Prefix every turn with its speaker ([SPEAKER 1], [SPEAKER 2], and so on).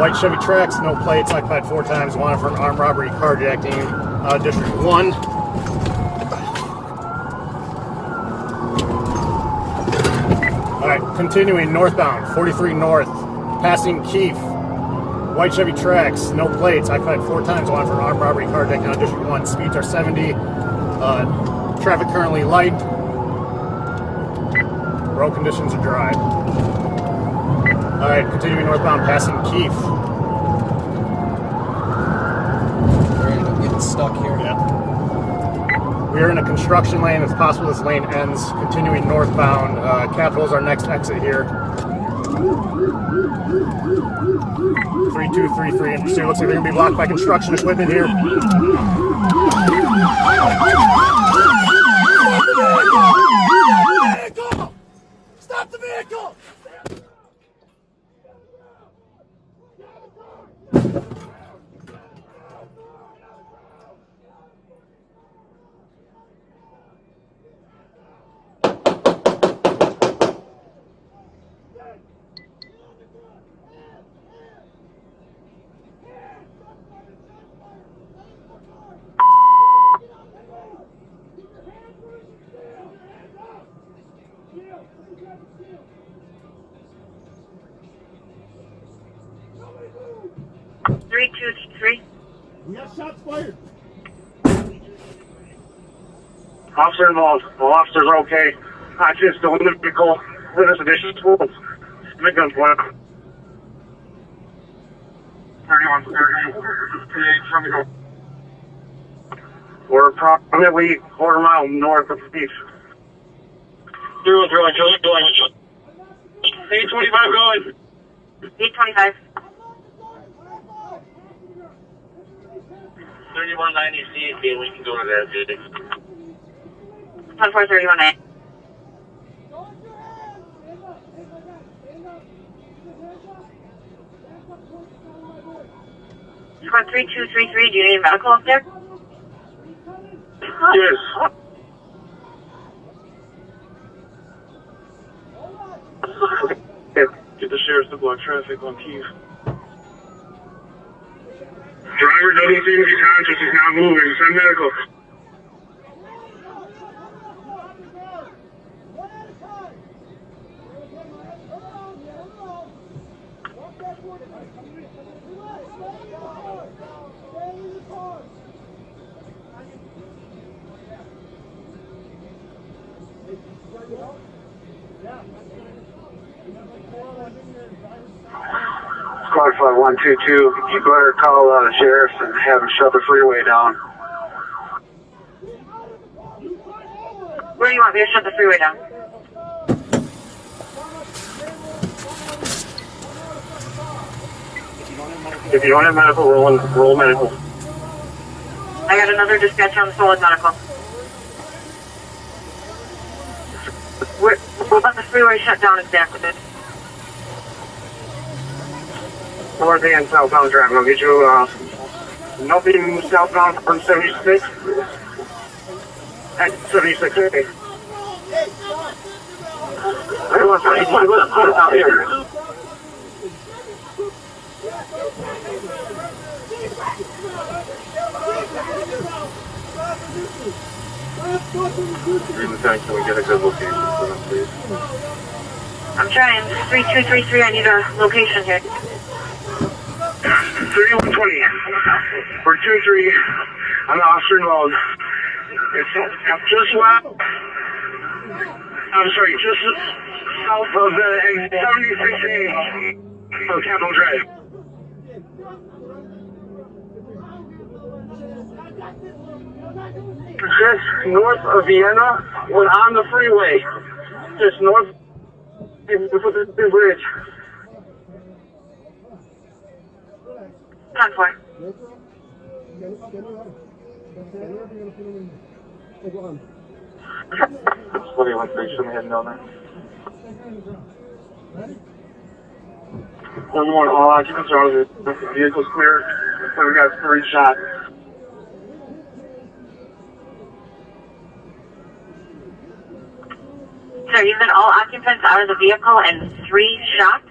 [SPEAKER 1] White Chevy Trax, no plates, occupied 4 times, wanted for an armed robbery, carjacking, District 1. Alright, continuing northbound, 43 north, passing Keefe. White Chevy Trax, no plates, occupied 4 times, wanted for an armed robbery, carjacking on District 1. Speeds are 70. Traffic currently light. Road conditions are dry. Alright, continuing northbound, passing Keefe.
[SPEAKER 2] We're gonna get stuck here.
[SPEAKER 1] Yeah. We are in a construction lane. It's possible this lane ends. Continuing northbound. Capitol is our next exit here. 3233 in pursuit. Looks like they're going to be blocked by construction equipment here. Vehicle! Stop the vehicle!
[SPEAKER 3] 323.
[SPEAKER 1] We got shots fired.
[SPEAKER 4] Officer involved. All officers are okay. Accident still in the vehicle. Witness addition to tools. Make gunpoint. 31, 38, from the go. We're approximately quarter mile north of Peace.
[SPEAKER 5] 0-1, Joe, going. 825 going.
[SPEAKER 3] 825.
[SPEAKER 5] 3190 CAC, we can go to that, dude.
[SPEAKER 3] 14318. Squad 3233, do you need medical up there?
[SPEAKER 4] Yes.
[SPEAKER 5] Get the sheriff to block traffic on Keith.
[SPEAKER 4] Driver doesn't seem to be conscious. He's not moving. Send medical. Squad 5122, you better call the sheriff and have him shut the freeway down.
[SPEAKER 3] Where do you want me to shut the freeway down?
[SPEAKER 4] If you don't have medical, roll medical.
[SPEAKER 3] I got another dispatch on solid medical. We'll let the freeway shut down exactly.
[SPEAKER 4] North and southbound traffic. I'll get you nothing southbound from 76 at 76A. I want to put out here. Can we get a good location for them, please?
[SPEAKER 3] I'm trying. 3233, I need a location here.
[SPEAKER 4] 3120. For 23, I'm the officer involved. It's just left. I'm sorry, just south of the 76A of Capitol Drive. Just north of Vienna, when on the freeway. Just north of the bridge.
[SPEAKER 3] Convoy.
[SPEAKER 4] What do you want to show me heading down there? 1-1, all occupants are out of the vehicle's clear. So we got 3 shots.
[SPEAKER 3] Sir, you've been all occupants out of the vehicle and 3 shots?